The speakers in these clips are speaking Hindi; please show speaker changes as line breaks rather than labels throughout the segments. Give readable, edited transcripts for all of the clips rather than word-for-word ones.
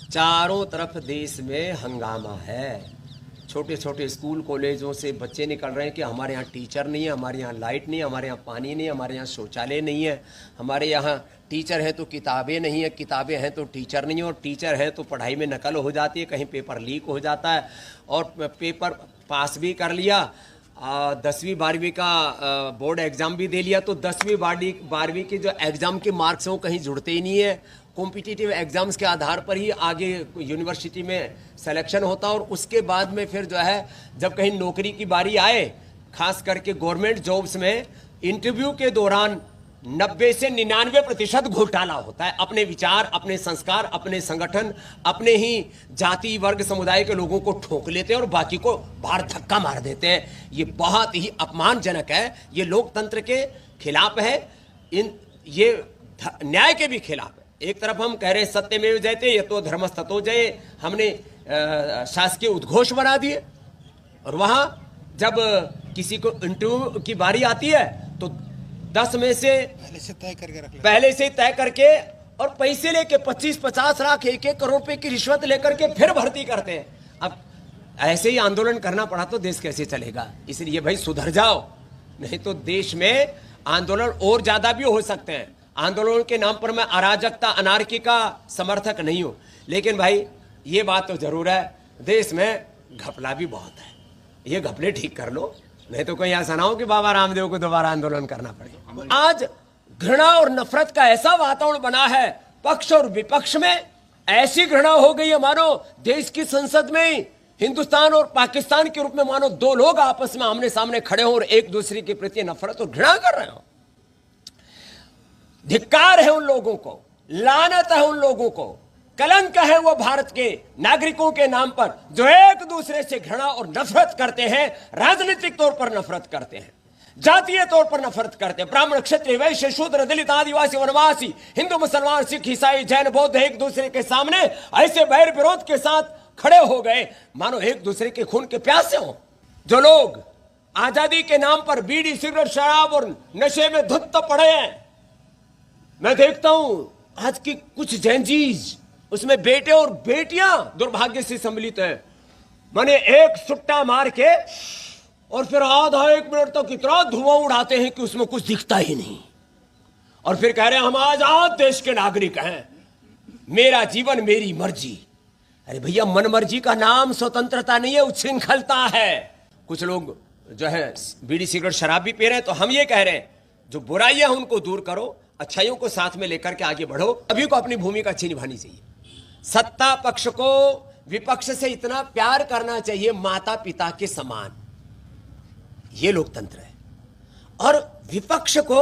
चारों तरफ देश में हंगामा है। छोटे छोटे स्कूल कॉलेजों से बच्चे निकल रहे हैं कि हमारे यहाँ टीचर नहीं है, हमारे यहाँ लाइट नहीं है, हमारे यहाँ पानी नहीं है, हमारे यहाँ शौचालय नहीं है, हमारे यहाँ टीचर है तो किताबें नहीं है, किताबें हैं तो टीचर नहीं है, और टीचर है तो पढ़ाई में नकल हो जाती है, कहीं पेपर लीक हो जाता है, और पेपर पास भी कर लिया, 10वीं 12वीं का बोर्ड एग्ज़ाम भी दे लिया, तो 10वीं 12वीं के जो एग्ज़ाम के मार्क्स हैं वो कहीं जुड़ते ही नहीं है। कॉम्पिटिटिव एग्ज़ाम्स के आधार पर ही आगे यूनिवर्सिटी में सिलेक्शन होता, और उसके बाद में फिर जो है जब कहीं नौकरी की बारी आए, खास करके गवर्नमेंट जॉब्स में इंटरव्यू के दौरान 90 से 99% घोटाला होता है। अपने विचार, अपने संस्कार, अपने संगठन, अपने ही जाति वर्ग समुदाय के लोगों को ठोक लेते हैं और बाकी को बाहर धक्का मार देते हैं। ये बहुत ही अपमानजनक है, ये लोकतंत्र के खिलाफ है, ये न्याय के भी खिलाफ है। एक तरफ हम कह रहे हैं सत्यमेव जयते, ये तो धर्मस्ततो जय, हमने शासकीय उद्घोष बना दिए, और वहां जब किसी को इंटरव्यू की बारी आती है तो 10 में से पहले से तय करके और पैसे लेके 25-50 लाख 1-1 करोड़ रुपए की रिश्वत लेकर के फिर भर्ती करते हैं। अब ऐसे ही आंदोलन करना पड़ा तो देश कैसे चलेगा? इसलिए भाई सुधर जाओ, नहीं तो देश में आंदोलन और ज्यादा भी हो सकते हैं। आंदोलन के नाम पर मैं अराजकता, अनार्की का समर्थक नहीं हूं, लेकिन भाई ये बात तो जरूर है, देश में घपला भी बहुत है। ये घपले ठीक कर लो, नहीं तो कोई ऐसा ना हो कि बाबा रामदेव को दोबारा आंदोलन करना पड़े। आज घृणा और नफरत का ऐसा वातावरण बना है, पक्ष और विपक्ष में ऐसी घृणा हो गई है मानो देश की संसद में हिंदुस्तान और पाकिस्तान के रूप में मानो दो लोग आपस में आमने सामने खड़े हो और एक दूसरे के प्रति नफरत और घृणा कर रहे हो। धिक्कार है उन लोगों को, लानत है उन लोगों को, कलंक है वो भारत के नागरिकों के नाम पर जो एक दूसरे से घृणा और नफरत करते हैं, राजनीतिक तौर पर नफरत करते हैं, जातीय तौर पर नफरत करते हैं। ब्राह्मण, क्षत्रिय, वैश्य, शूद्र, दलित, आदिवासी, वनवासी, हिंदू, मुसलमान, सिख, ईसाई, जैन, बौद्ध एक दूसरे के सामने ऐसे बैर विरोध के साथ खड़े हो गए मानो एक दूसरे के खून के प्यासे हो। जो लोग आजादी के नाम पर बीड़ी, सिगरेट, शराब और नशे में धुत पड़े हैं, मैं देखता हूं आज की कुछ जेनजीज, उसमें बेटे और बेटियां दुर्भाग्य से सम्मिलित हैं। माने एक सुट्टा मार के और फिर आधा 1 मिनट तक इतना धुआं उड़ाते हैं कि उसमें कुछ दिखता ही नहीं, और फिर कह रहे हैं हम आजाद देश के नागरिक हैं, मेरा जीवन मेरी मर्जी। अरे भैया, मन मर्जी का नाम स्वतंत्रता नहीं है, उच्छृंखलता है। कुछ लोग जो है बीड़ी, सिगरेट, शराब भी पी रहे हैं, तो हम ये कह रहे हैं जो बुराइयां हैं उनको दूर करो, अच्छाइयों को साथ में लेकर के आगे बढ़ो। सभी को अपनी भूमिका अच्छी निभानी चाहिए। सत्ता पक्ष को विपक्ष से इतना प्यार करना चाहिए माता पिता के समान, ये लोकतंत्र है। और विपक्ष को,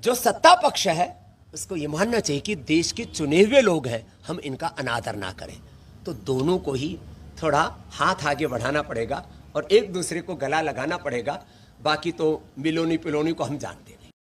जो सत्ता पक्ष है, उसको यह मानना चाहिए कि देश के चुने हुए लोग हैं, हम इनका अनादर ना करें। तो दोनों को ही थोड़ा हाथ आगे बढ़ाना पड़ेगा और एक दूसरे को गला लगाना पड़ेगा। बाकी तो मिलोनी पिलोनी को हम जानते हैं।